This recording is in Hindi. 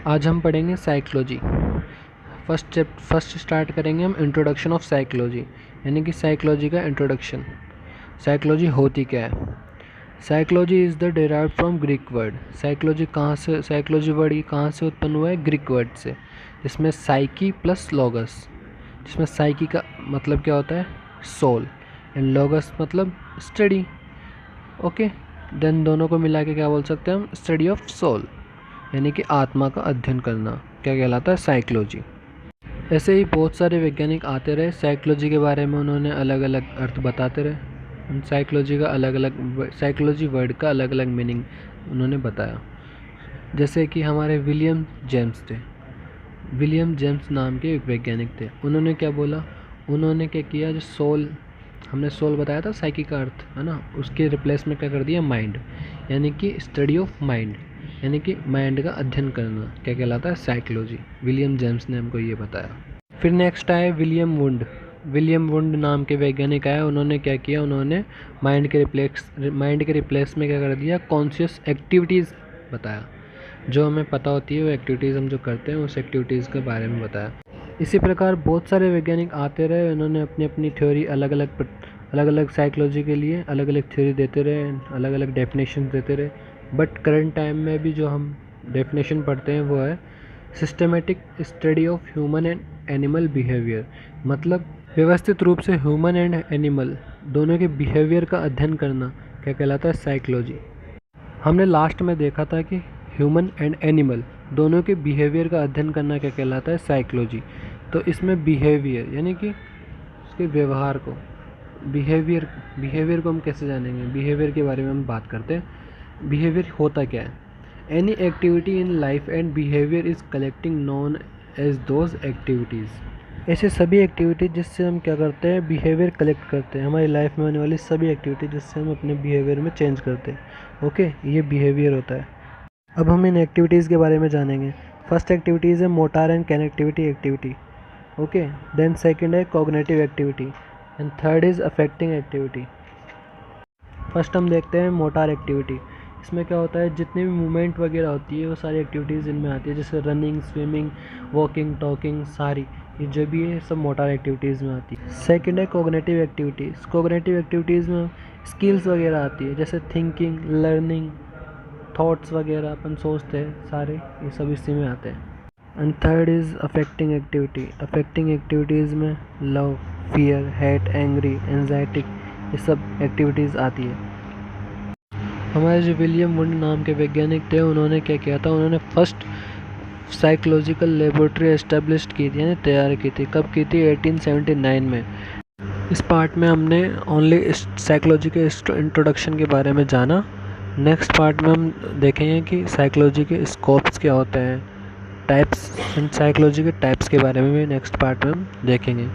आज हम पढ़ेंगे साइकोलॉजी। फर्स्ट स्टार्ट करेंगे हम इंट्रोडक्शन ऑफ साइकोलॉजी, यानी कि साइकोलॉजी का इंट्रोडक्शन। साइकोलॉजी होती क्या है? Psychology is the derived from Greek word. Psychology word कहाँ से उत्पन्न हुआ है? ग्रीक वर्ड से, जिसमें साइकी प्लस लॉगस, जिसमें साइकी का मतलब क्या होता है? सोल, एंड लॉगस मतलब स्टडी। ओके, देन दोनों को मिला के क्या बोल सकते हैं हम? स्टडी ऑफ सोल, यानी कि आत्मा का अध्ययन करना, क्या कहलाता है? साइकोलॉजी। ऐसे ही बहुत सारे वैज्ञानिक आते रहे, साइकोलॉजी के बारे में उन्होंने अलग अलग अर्थ बताते रहे। साइकोलॉजी वर्ड का अलग अलग मीनिंग उन्होंने बताया। जैसे कि हमारे विलियम जेम्स थे। विलियम जेम्स नाम के एक वैज्ञानिक थे। उन्होंने क्या बोला? उन्होंने क्या किया, जो सोल, हमने सोल बताया था साइकी का अर्थ, है ना, उसके रिप्लेस में क्या कर दिया? माइंड, यानी कि स्टडी ऑफ माइंड, यानी कि माइंड का अध्ययन करना, क्या कहलाता है? साइकोलॉजी। विलियम जेम्स ने हमको ये बताया। फिर नेक्स्ट आए विलियम वुंड। विलियम वुंड नाम के वैज्ञानिक आए। उन्होंने क्या किया? उन्होंने माइंड के रिप्लेस में क्या कर दिया? कॉन्शियस एक्टिविटीज़ बताया। जो हमें पता होती है वो एक्टिविटीज़ हम जो करते हैं, उस एक्टिविटीज़ के बारे में बताया। इसी प्रकार बहुत सारे वैज्ञानिक आते रहे, उन्होंने अपनी अपनी थ्योरी अलग अलग साइकोलॉजी के लिए अलग अलग थ्योरी देते रहे, अलग अलग डेफिनेशन देते रहे। बट करंट टाइम में भी जो हम डेफिनेशन पढ़ते हैं वो है systematic study of human and animal behaviour. मतलब व्यवस्थित रूप से ह्यूमन एंड एनिमल दोनों के बिहेवियर का अध्ययन करना, क्या कहलाता है? साइकोलॉजी। हमने लास्ट में देखा था कि ह्यूमन एंड एनिमल दोनों के बिहेवियर का अध्ययन करना क्या कहलाता है? साइकोलॉजी। तो इसमें बिहेवियर यानी कि उसके व्यवहार को, बिहेवियर को हम कैसे जानेंगे? बिहेवियर के बारे में हम बात करते हैं। बिहेवियर होता क्या है? Any activity in life and behaviour is collecting known as those activities. ऐसे सभी एक्टिविटी जिससे हम क्या करते हैं? बिहेवियर कलेक्ट करते हैं। हमारी लाइफ में होने वाली सभी एक्टिविटी जिससे हम अपने बिहेवियर में चेंज करते हैं। ओके, ये बिहेवियर होता है। अब हम इन एक्टिविटीज़ के बारे में जानेंगे। फर्स्ट एक्टिविटीज़ है motor and connectivity activity. Okay, then second है cognitive activity, and third is affecting activity. First हम देखते हैं मोटार एक्टिविटी। इसमें क्या होता है? जितनी भी मूवमेंट वगैरह होती है वो सारी एक्टिविटीज़ इनमें आती है, जैसे रनिंग, स्विमिंग, वॉकिंग, टॉकिंग, सारी ये जो भी है सब मोटार एक्टिविटीज़ में आती है। सेकंड है कॉग्निटिव एक्टिविटीज़। कॉग्निटिव एक्टिविटीज़ में स्किल्स वगैरह आती है, जैसे थिंकिंग, लर्निंग, थॉट्स वगैरह अपन सोचते हैं, सारे ये सब इसी में आते हैं। And third is affecting activity. Affecting activities में love, fear, hate, angry, anxiety, ये सब एक्टिविटीज़ आती है। हमारे जो विलियम वुंड नाम के वैज्ञानिक थे, उन्होंने क्या किया था? उन्होंने फर्स्ट साइकोलॉजिकल लेबोरेटरी एस्टेब्लिश की थी, यानी तैयार की थी। कब की थी? 1879 में। इस पार्ट में हमने ओनली साइकोलॉजी के इंट्रोडक्शन के बारे में जाना। नेक्स्ट पार्ट में हम देखेंगे कि साइकोलॉजी के स्कोप्स क्या होते हैं, टाइप्स, साइकोलॉजी के टाइप्स के बारे में भी नेक्स्ट पार्ट में हम देखेंगे।